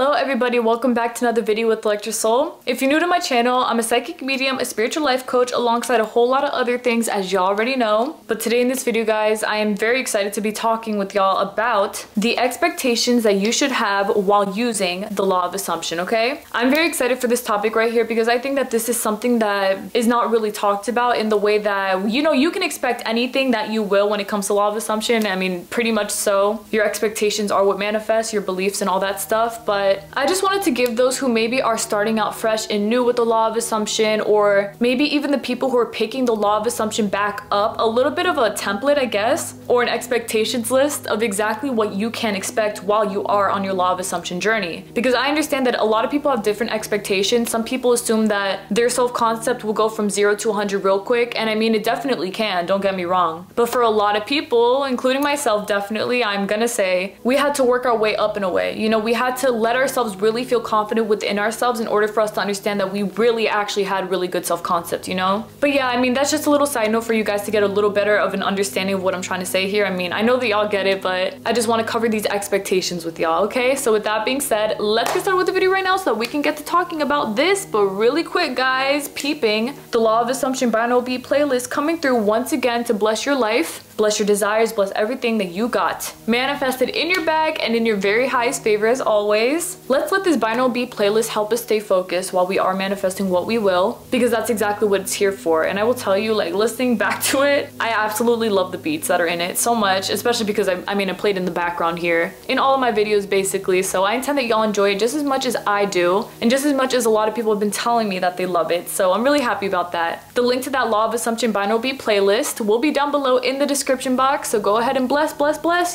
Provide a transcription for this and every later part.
Hello everybody, welcome back to another video with Electra Soul. If you're new to my channel, I'm a psychic medium, a spiritual life coach, alongside a whole lot of other things as y'all already know. But today in this video, guys, I am very excited to be talking with y'all about the expectations that you should have while using the law of assumption, okay? I'm very excited for this topic right here because I think that this is something that is not really talked about in the way that, you know, you can expect anything that you will when it comes to law of assumption. I mean, pretty much so. Your expectations are what manifests, your beliefs and all that stuff, but I just wanted to give those who maybe are starting out fresh and new with the law of assumption, or maybe even the people who are picking the law of assumption back up, a little bit of a template, I guess, or an expectations list of exactly what you can expect while you are on your law of assumption journey. Because I understand that a lot of people have different expectations. Some people assume that their self-concept will go from 0 to 100 real quick, and I mean, it definitely can, don't get me wrong. But for a lot of people, including myself, definitely, I'm gonna say, we had to work our way up in a way. You know, we had to let ourselves really feel confident within ourselves in order for us to understand that we really actually had really good self-concept, you know? But yeah, I mean, that's just a little side note for you guys to get a little better of an understanding of what I'm trying to say here. I mean, I know that y'all get it, but I just want to cover these expectations with y'all, okay? So with that being said, let's get started with the video right now so that we can get to talking about this. But really quick, guys, peeping the Law of Assumption binaural beat playlist coming through once again to bless your life, bless your desires, bless everything that you got manifested in your bag and in your very highest favor as always. Let's let this binaural beat playlist help us stay focused while we are manifesting what we will, because that's exactly what it's here for. And I will tell you, like, listening back to it, I absolutely love the beats that are in it so much, especially because I mean, I played in the background here in all of my videos basically. So I intend that y'all enjoy it just as much as I do, and just as much as a lot of people have been telling me that they love it. So I'm really happy about that. The link to that Law of Assumption binaural beat playlist will be down below in the description box. So go ahead and bless.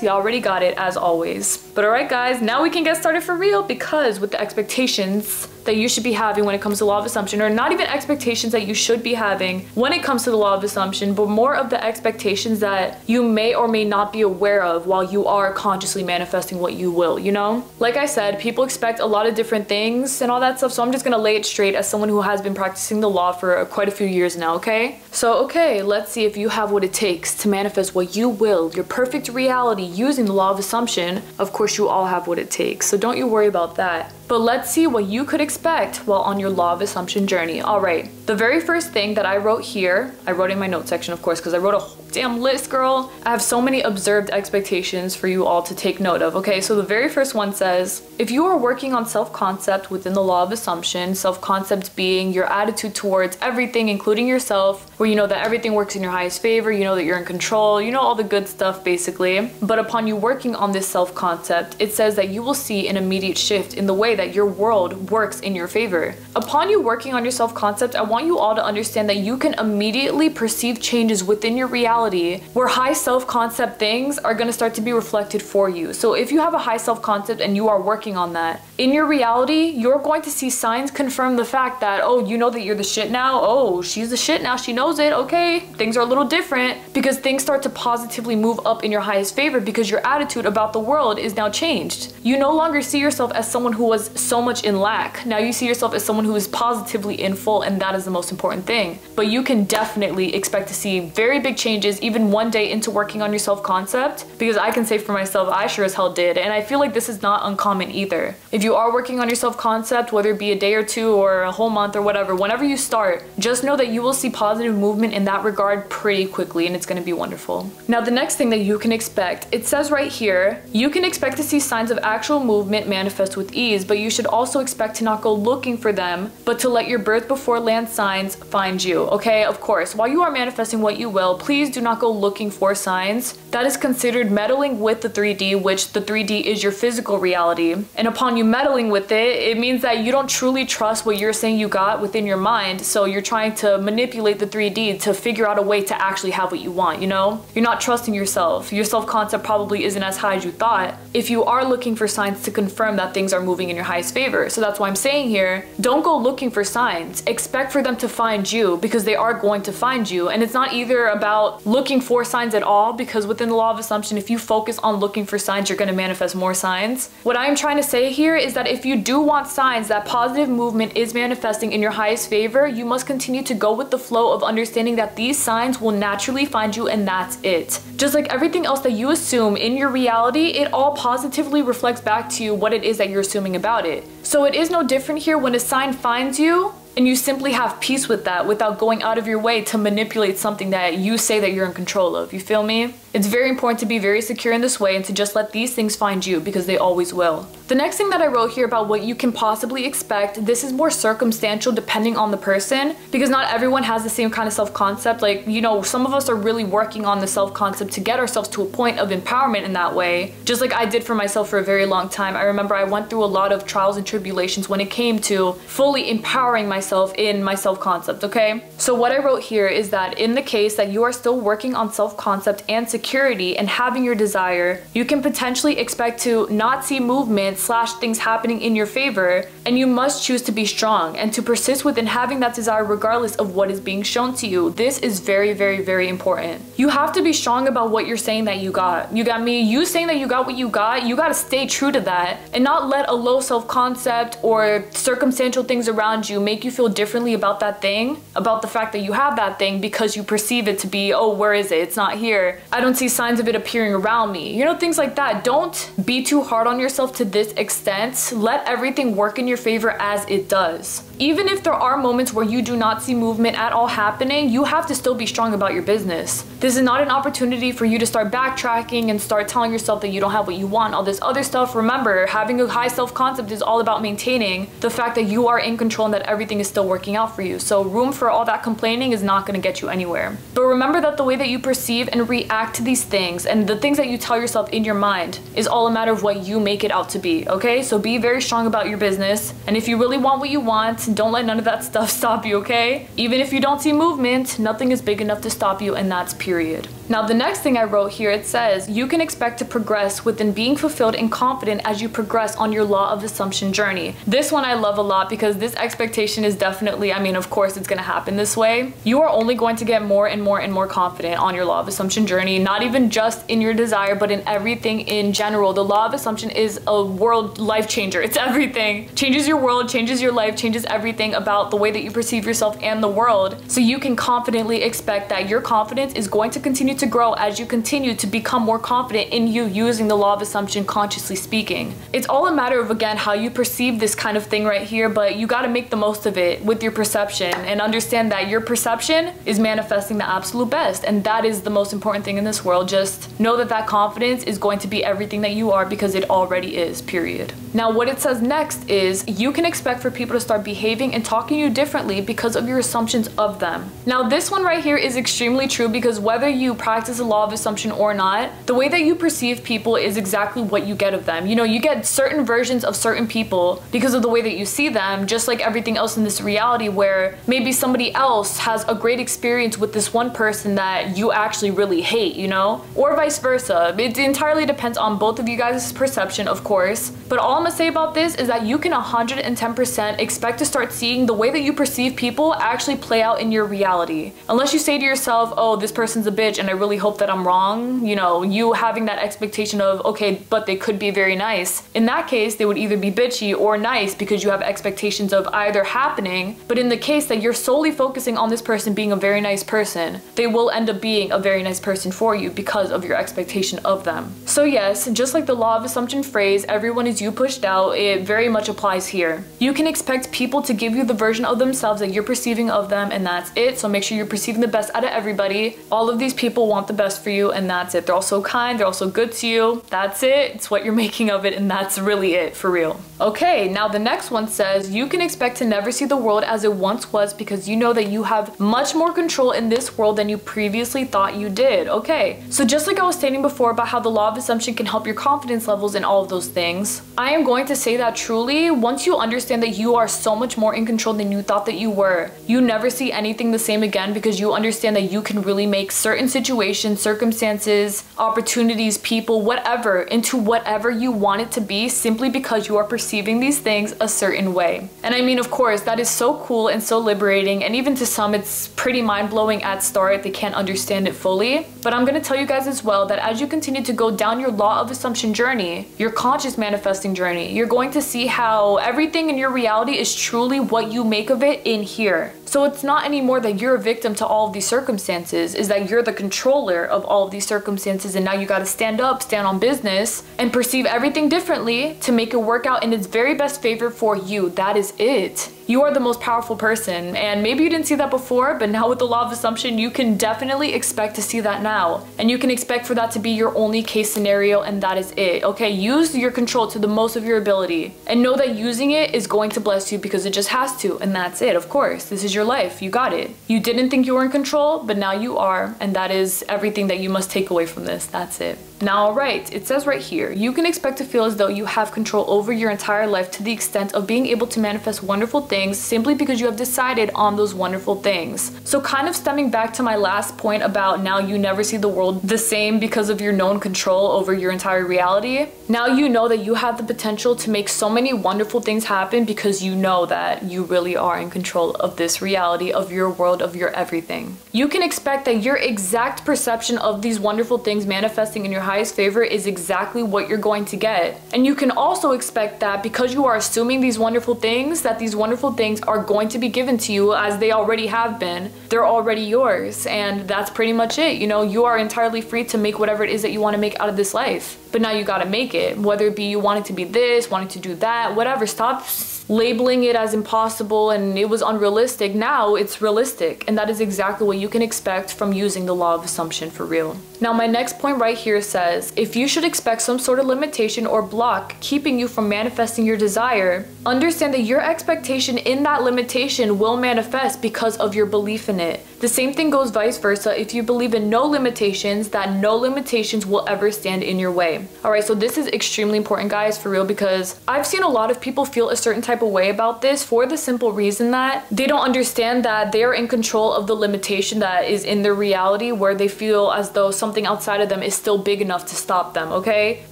You already got it as always. But alright guys, now we can get started for real, because with the expectations that you should be having when it comes to law of assumption, or not even expectations that you should be having when it comes to the law of assumption, but more of the expectations that you may or may not be aware of while you are consciously manifesting what you will, you know? Like I said, people expect a lot of different things and all that stuff, so I'm just gonna lay it straight as someone who has been practicing the law for quite a few years now, okay? So, okay, let's see if you have what it takes to manifest what you will, your perfect reality using the law of assumption. Of course, you all have what it takes, so don't you worry about that. But let's see what you could expect while on your law of assumption journey. All right, the very first thing that I wrote here, I wrote in my note section, of course, because I wrote a whole damn list, girl. I have so many observed expectations for you all to take note of, okay? So the very first one says, if you are working on self-concept within the law of assumption, self-concept being your attitude towards everything, including yourself, where you know that everything works in your highest favor, you know that you're in control, you know, all the good stuff basically. But upon you working on this self-concept, it says that you will see an immediate shift in the way that your world works in your favor. Upon you working on your self-concept, I want you all to understand that you can immediately perceive changes within your reality where high self-concept things are going to start to be reflected for you. So if you have a high self-concept and you are working on that, in your reality, you're going to see signs confirm the fact that, oh, you know that you're the shit now. Oh, she's the shit now. She knows it. Okay, things are a little different, because things start to positively move up in your highest favor because your attitude about the world is now changed. You no longer see yourself as someone who was so much in lack. Now you see yourself as someone who is positively in full, and that is the most important thing. But you can definitely expect to see very big changes even one day into working on your self-concept, because I can say for myself, I sure as hell did, and I feel like this is not uncommon either. If you are working on your self-concept, whether it be a day or two or a whole month or whatever, whenever you start, just know that you will see positive movement in that regard pretty quickly, and it's going to be wonderful. Now the next thing that you can expect, it says right here, you can expect to see signs of actual movement manifest with ease, but you should also expect to not go looking for them, but to let your birth before land signs find you, okay? Of course, while you are manifesting what you will, please do not go looking for signs. That is considered meddling with the 3D, which the 3D is your physical reality. And upon you meddling with it, it means that you don't truly trust what you're saying you got within your mind, so you're trying to manipulate the 3D to figure out a way to actually have what you want, you know? You're not trusting yourself. Your self-concept probably isn't as high as you thought if you are looking for signs to confirm that things are moving in your highest favor. So that's why I'm saying here, don't go looking for signs. Expect for them to find you, because they are going to find you. And it's not either about looking for signs at all, because within the law of assumption, if you focus on looking for signs, you're going to manifest more signs. What I'm trying to say here is that if you do want signs that positive movement is manifesting in your highest favor, you must continue to go with the flow of understanding that these signs will naturally find you, and that's it. Just like everything else that you assume in your reality, it all positively reflects back to you what it is that you're assuming about it. So it is no different here when a sign finds you, and you simply have peace with that without going out of your way to manipulate something that you say that you're in control of. You feel me? It's very important to be very secure in this way and to just let these things find you, because they always will. The next thing that I wrote here about what you can possibly expect, this is more circumstantial depending on the person, because not everyone has the same kind of self-concept. Like, you know, some of us are really working on the self-concept to get ourselves to a point of empowerment in that way, just like I did for myself for a very long time. I remember I went through a lot of trials and tribulations when it came to fully empowering myself in my self-concept, okay? So what I wrote here is that in the case that you are still working on self-concept and security and having your desire, you can potentially expect to not see movement / things happening in your favor, and you must choose to be strong and to persist within having that desire regardless of what is being shown to you. This is very, very, very important. You have to be strong about what you're saying that you got. You got me? You saying that you got what you gotta stay true to that and not let a low self-concept or circumstantial things around you make you feel differently about that thing, about the fact that you have that thing, because you perceive it to be, oh, where is it? It's not here. I don't see signs of it appearing around me. You know, things like that. Don't be too hard on yourself to this extent. Let everything work in your favor as it does. Even if there are moments where you do not see movement at all happening, you have to still be strong about your business. This is not an opportunity for you to start backtracking and start telling yourself that you don't have what you want, all this other stuff. Remember, having a high self-concept is all about maintaining the fact that you are in control and that everything is still working out for you. So room for all that complaining is not going to get you anywhere. But remember that the way that you perceive and react to these things and the things that you tell yourself in your mind is all a matter of what you make it out to be, okay? So be very strong about your business, and if you really want what you want, don't let none of that stuff stop you, okay? Even if you don't see movement, nothing is big enough to stop you, and that's period. Now, the next thing I wrote here, it says, you can expect to progress within being fulfilled and confident as you progress on your law of assumption journey. This one I love a lot because this expectation is definitely, I mean, of course it's gonna happen this way. You are only going to get more and more and more confident on your law of assumption journey, not even just in your desire, but in everything in general. The law of assumption is a world life changer. It's everything. Changes your world, changes your life, changes everything about the way that you perceive yourself and the world. So you can confidently expect that your confidence is going to continue to grow as you continue to become more confident in you using the law of assumption, consciously speaking. It's all a matter of, again, how you perceive this kind of thing right here, but you got to make the most of it with your perception and understand that your perception is manifesting the absolute best, and that is the most important thing in this world. Just know that that confidence is going to be everything that you are, because it already is, period. Now, what it says next is you can expect for people to start behaving and talking to you differently because of your assumptions of them. Now, this one right here is extremely true, because whether you practice the law of assumption or not, the way that you perceive people is exactly what you get of them. You know, you get certain versions of certain people because of the way that you see them, just like everything else in this reality, where maybe somebody else has a great experience with this one person that you actually really hate, you know? Or vice versa. It entirely depends on both of you guys' perception, of course. But all I'm gonna say about this is that you can 110% expect to start seeing the way that you perceive people actually play out in your reality. Unless you say to yourself, oh, this person's a bitch and I really hope that I'm wrong, you know, you having that expectation of, okay, but they could be very nice. In that case, they would either be bitchy or nice because you have expectations of either happening. But in the case that you're solely focusing on this person being a very nice person, they will end up being a very nice person for you because of your expectation of them. So yes, just like the law of assumption phrase, everyone is you pushed out, it very much applies here. You can expect people to give you the version of themselves that you're perceiving of them, and that's it. So make sure you're perceiving the best out of everybody. All of these people want the best for you, and that's it. They're all so kind, they're all so good to you. That's it. It's what you're making of it, and that's really it, for real. Okay, now the next one says, you can expect to never see the world as it once was because you know that you have much more control in this world than you previously thought you did. Okay, so just like I was stating before about how the law of assumption can help your confidence levels and all of those things, I am going to say that truly, once you understand that you are so much more in control than you thought that you were, you never see anything the same again, because you understand that you can really make certain situations situations, circumstances, opportunities, people, whatever, into whatever you want it to be simply because you are perceiving these things a certain way. And I mean, of course, that is so cool and so liberating, and even to some it's pretty mind-blowing at start. They can't understand it fully. But I'm gonna tell you guys as well that as you continue to go down your law of assumption journey, your conscious manifesting journey, you're going to see how everything in your reality is truly what you make of it in here. So it's not anymore that you're a victim to all of these circumstances, is that you're the controller of all of these circumstances, and now you gotta stand up, stand on business, and perceive everything differently to make it work out in its very best favor for you. That is it. You are the most powerful person, and maybe you didn't see that before, but now with the law of assumption, you can definitely expect to see that now. And you can expect for that to be your only case scenario, and that is it. Okay, use your control to the most of your ability, and know that using it is going to bless you because it just has to, and that's it. Of course, this is your life. You got it. You didn't think you were in control, but now you are, and that is everything that you must take away from this. That's it. Now, alright, it says right here, you can expect to feel as though you have control over your entire life to the extent of being able to manifest wonderful things simply because you have decided on those wonderful things. So kind of stemming back to my last point about now you never see the world the same because of your known control over your entire reality. Now you know that you have the potential to make so many wonderful things happen because you know that you really are in control of this reality, of your world, of your everything. You can expect that your exact perception of these wonderful things manifesting in your highest favor is exactly what you're going to get. And you can also expect that because you are assuming these wonderful things, that these wonderful things are going to be given to you as they already have been. They're already yours, and that's pretty much it. You know, you are entirely free to make whatever it is that you want to make out of this life. But now you gotta make it, whether it be you wanted to be this, wanting to do that, whatever. Stop labeling it as impossible and it was unrealistic. Now it's realistic, and that is exactly what you can expect from using the law of assumption for real. Now my next point right here says, if you should expect some sort of limitation or block keeping you from manifesting your desire, understand that your expectation in that limitation will manifest because of your belief in it. The same thing goes vice versa. If you believe in no limitations, that no limitations will ever stand in your way. Alright, so this is extremely important, guys, for real, because I've seen a lot of people feel a certain type of way about this for the simple reason that they don't understand that they are in control of the limitation that is in their reality, where they feel as though something outside of them is still big enough to stop them, okay?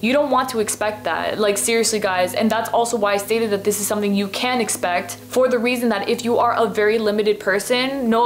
You don't want to expect that, like seriously, guys, and that's also why I stated that this is something you can expect, for the reason that if you are a very limited person, no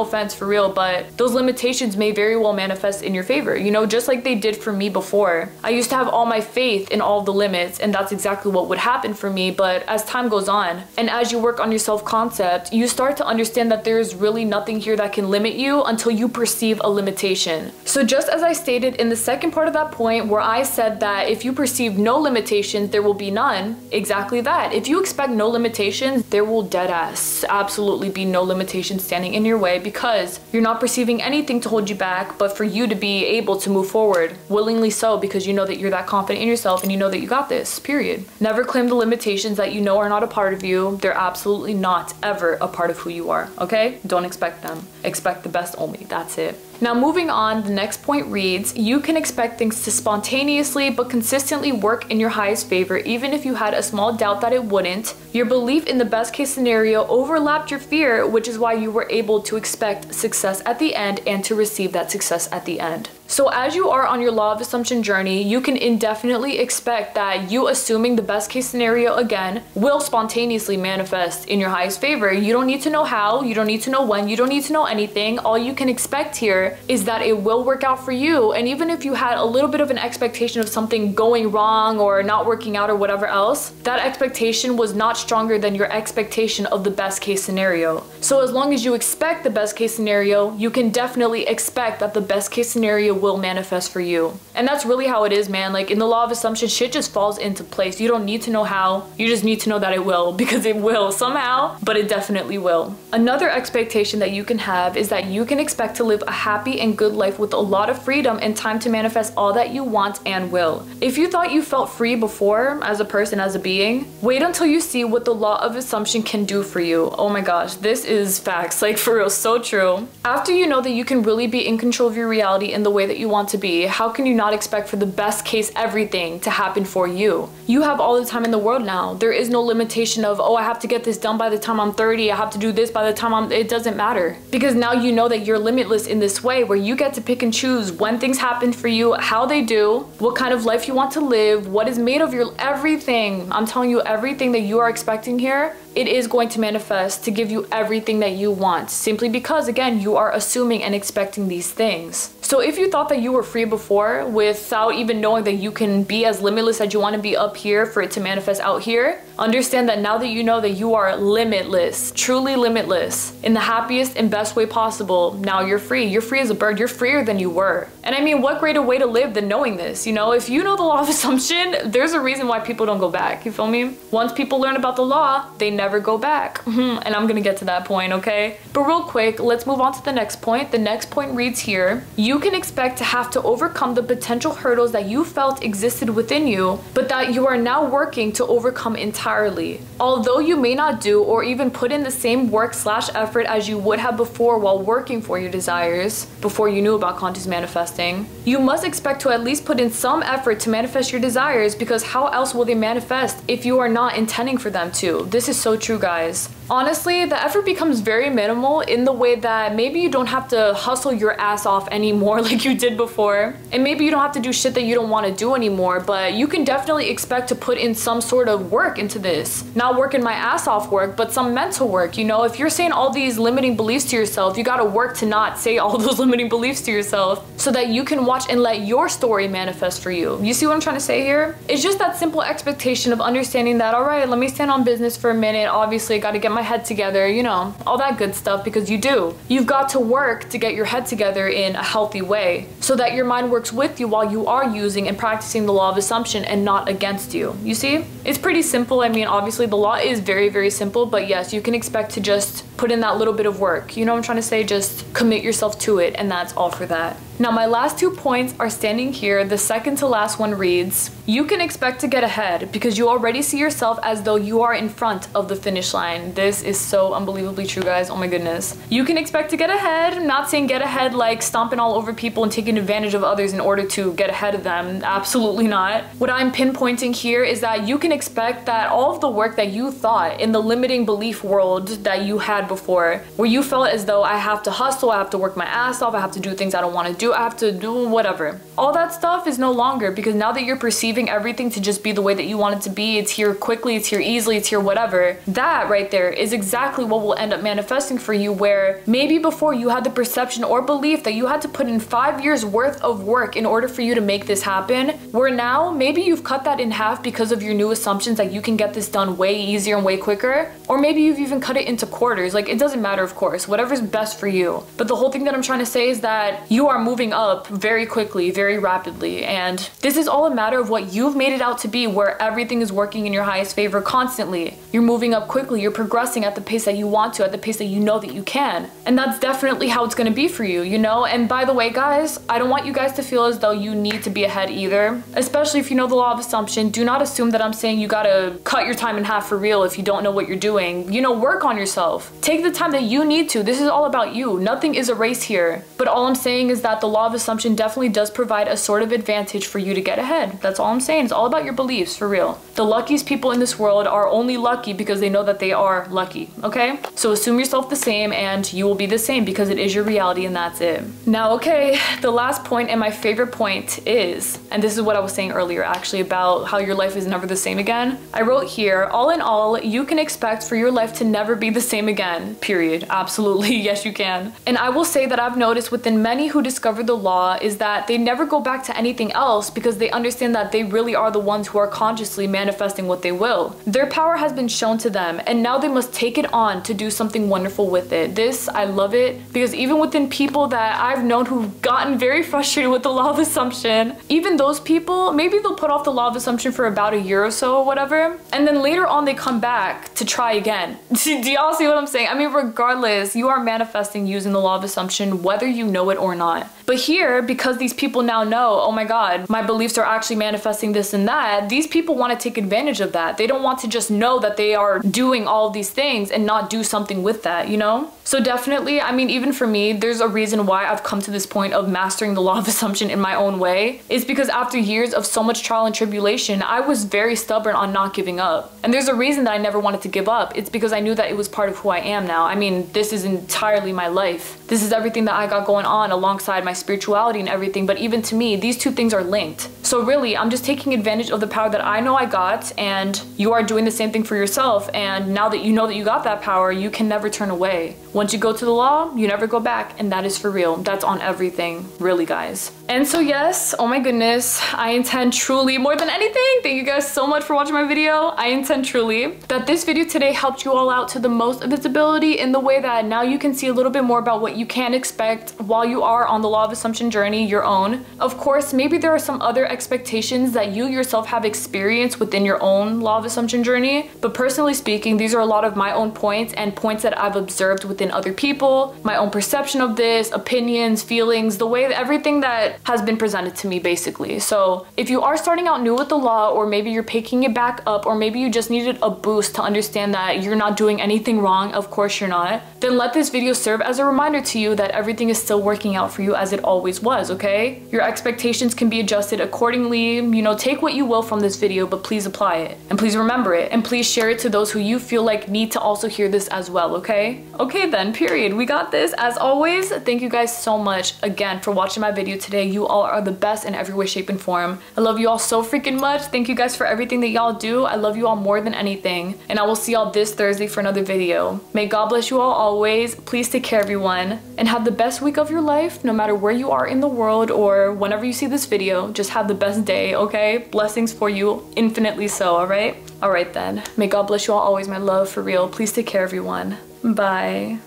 offense for real, but those limitations may very well manifest in your favor, you know, just like they did for me before. I used to have all my faith in all the limits, and that's exactly what would happen for me, but as time goes on, and as you work on your self-concept, you start to understand that there's really nothing here that can limit you until you perceive a limitation. So just as I stated in the second part of that point, where I said that if you perceive no limitations, there will be none, exactly that. If you expect no limitations, there will deadass absolutely be no limitations standing in your way, because you're not perceiving anything to hold you back, but for you to be able to move forward willingly, so because you know that you're that confident in yourself and you know that you got this, period. Never claim the limitations that you know are not a part of you. They're absolutely not ever a part of who you are, okay? Don't expect them. Expect the best only. That's it. Now moving on, the next point reads, you can expect things to spontaneously but consistently work in your highest favor even if you had a small doubt that it wouldn't. Your belief in the best case scenario overlapped your fear, which is why you were able to expect success at the end and to receive that success at the end. So as you are on your law of assumption journey, you can indefinitely expect that you assuming the best case scenario again will spontaneously manifest in your highest favor. You don't need to know how, you don't need to know when, you don't need to know anything. All you can expect here is that it will work out for you. And even if you had a little bit of an expectation of something going wrong or not working out or whatever else, that expectation was not stronger than your expectation of the best case scenario. So as long as you expect the best case scenario, you can definitely expect that the best case scenario will manifest for you. And that's really how it is, man. Like in the law of assumption, shit just falls into place. You don't need to know how, you just need to know that it will, because it will somehow, but it definitely will. Another expectation that you can have is that you can expect to live a happy and good life with a lot of freedom and time to manifest all that you want and will. If you thought you felt free before as a person, as a being, wait until you see what the law of assumption can do for you. Oh my gosh, this is facts, like for real, so true. After you know that you can really be in control of your reality in the way that you want to be, how can you not expect for the best case everything to happen for you? You have all the time in the world now. There is no limitation of, oh, I have to get this done by the time I'm 30, I have to do this by the time it doesn't matter. Because now you know that you're limitless in this way where you get to pick and choose when things happen for you, how they do, what kind of life you want to live, what is made of your everything. I'm telling you, everything that you are expecting here, it is going to manifest to give you everything that you want, simply because, again, you are assuming and expecting these things. So if you thought that you were free before without even knowing that you can be as limitless as you want to be up here for it to manifest out here, understand that now that you know that you are limitless, truly limitless, in the happiest and best way possible, now you're free. You're free as a bird. You're freer than you were. And I mean, what greater way to live than knowing this? You know, if you know the law of assumption, there's a reason why people don't go back. You feel me? Once people learn about the law, they never go back. And I'm gonna get to that point, okay? But real quick, let's move on to the next point. The next point reads here, you can expect to have to overcome the potential hurdles that you felt existed within you, but that you are now working to overcome entirely. Although you may not do or even put in the same work/effort as you would have before while working for your desires, before you knew about conscious manifesting, you must expect to at least put in some effort to manifest your desires, because how else will they manifest if you are not intending for them to? This is so true, guys. Honestly, the effort becomes very minimal in the way that maybe you don't have to hustle your ass off anymore like you did before, and maybe you don't have to do shit that you don't want to do anymore, but you can definitely expect to put in some sort of work into this. Not working my ass off work, but some mental work. You know, if you're saying all these limiting beliefs to yourself, you gotta work to not say all those limiting beliefs to yourself so that you can watch and let your story manifest for you. You see what I'm trying to say here? It's just that simple expectation of understanding that, all right, let me stand on business for a minute. Obviously, I gotta get my head together, you know, all that good stuff, because you do. You've got to work to get your head together in a healthy way so that your mind works with you while you are using and practicing the law of assumption and not against you. You see? It's pretty simple. I mean, obviously the law is very, very simple, but yes, you can expect to just put in that little bit of work. You know what I'm trying to say? Just commit yourself to it, and that's all for that. Now, my last 2 points are standing here. The second to last one reads, you can expect to get ahead because you already see yourself as though you are in front of the finish line. This is so unbelievably true, guys. Oh my goodness. You can expect to get ahead. I'm not saying get ahead like stomping all over people and taking advantage of others in order to get ahead of them. Absolutely not. What I'm pinpointing here is that you can expect that all of the work that you thought in the limiting belief world that you had before, where you felt as though I have to hustle, I have to work my ass off, I have to do things I don't want to do, I have to do whatever. All that stuff is no longer, because now that you're perceiving everything to just be the way that you want it to be, it's here quickly, it's here easily, it's here whatever. That right there is exactly what will end up manifesting for you, where maybe before you had the perception or belief that you had to put in 5 years worth of work in order for you to make this happen, where now maybe you've cut that in half because of your new assumptions that you can get this done way easier and way quicker, or maybe you've even cut it into quarters. Like, it doesn't matter, of course, whatever's best for you. But the whole thing that I'm trying to say is that you are moving up very quickly, very rapidly, and this is all a matter of what you've made it out to be, where everything is working in your highest favor constantly. You're moving up quickly, you're progressing at the pace that you want to, at the pace that you know that you can. And that's definitely how it's gonna be for you, you know? And by the way, guys, I don't want you guys to feel as though you need to be ahead either, especially if you know the law of assumption. Do not assume that I'm saying you gotta cut your time in half for real if you don't know what you're doing. You know, work on yourself. Take the time that you need to. This is all about you. Nothing is a race here. But all I'm saying is that the law of assumption definitely does provide a sort of advantage for you to get ahead. That's all I'm saying. It's all about your beliefs, for real. The luckiest people in this world are only lucky because they know that they are lucky, okay? So assume yourself the same and you will be the same, because it is your reality and that's it. Now, okay, the last point and my favorite point is, and this is what I was saying earlier actually about how your life is never the same again. I wrote here, all in all, you can expect for your life to never be the same again, period. Absolutely, yes you can. And I will say that I've noticed within many who discover the law is that they never go back to anything else, because they understand that they really are the ones who are consciously manifesting what they will. Their power has been shown to them, and now they must take it on to do something wonderful with it. This, I love it, because even within people that I've known who've gotten very frustrated with the law of assumption, even those people, maybe they'll put off the law of assumption for about a year or so or whatever, and then later on they come back to try again. Do y'all see what I'm saying? saying? I mean, regardless, you are manifesting using the law of assumption, whether you know it or not. But here, because these people now know, oh my God, my beliefs are actually manifesting this and that, these people want to take advantage of that. They don't want to just know that they are doing all of these things and not do something with that, you know? So definitely, I mean, even for me, there's a reason why I've come to this point of mastering the law of assumption in my own way. It's because after years of so much trial and tribulation, I was very stubborn on not giving up. And there's a reason that I never wanted to give up. It's because I knew that it was part of who I am now. I mean, this is entirely my life. This is everything that I got going on alongside my spirituality and everything. But even to me, these two things are linked. So really, I'm just taking advantage of the power that I know I got, and you are doing the same thing for yourself. And now that you know that you got that power, you can never turn away. Once you go to the law, you never go back, and that is for real. That's on everything, really, guys. And so yes, oh my goodness, I intend truly, more than anything, thank you guys so much for watching my video. I intend truly that this video today helped you all out to the most of its ability, in the way that now you can see a little bit more about what you can expect while you are on the law of assumption journey, your own. Of course, maybe there are some other expectations that you yourself have experienced within your own law of assumption journey, but personally speaking, these are a lot of my own points and points that I've observed within other people, my own perception of this, opinions, feelings, the way that everything that has been presented to me, basically. So if you are starting out new with the law, or maybe you're picking it back up, or maybe you just needed a boost to understand that you're not doing anything wrong, of course you're not, then let this video serve as a reminder to you that everything is still working out for you as it always was, okay? Your expectations can be adjusted accordingly. You know, take what you will from this video, but please apply it. And please remember it. And please share it to those who you feel like need to also hear this as well, okay? Okay then, period. We got this. As always, thank you guys so much again for watching my video today. You all are the best in every way, shape, and form. I love you all so freaking much. Thank you guys for everything that y'all do. I love you all more than anything. And I will see y'all this Thursday for another video. May God bless you all always. Please take care, everyone. And have the best week of your life, no matter where you are in the world or whenever you see this video. Just have the best day, okay? Blessings for you, infinitely so, alright? Alright then. May God bless you all always, my love, for real. Please take care, everyone. Bye.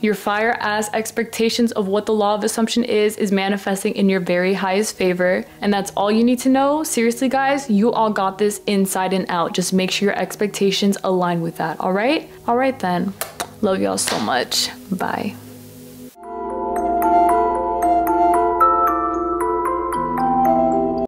Your fire ass expectations of what the law of assumption is manifesting in your very highest favor. And that's all you need to know. Seriously, guys, you all got this inside and out. Just make sure your expectations align with that, all right? All right, then. Love y'all so much. Bye.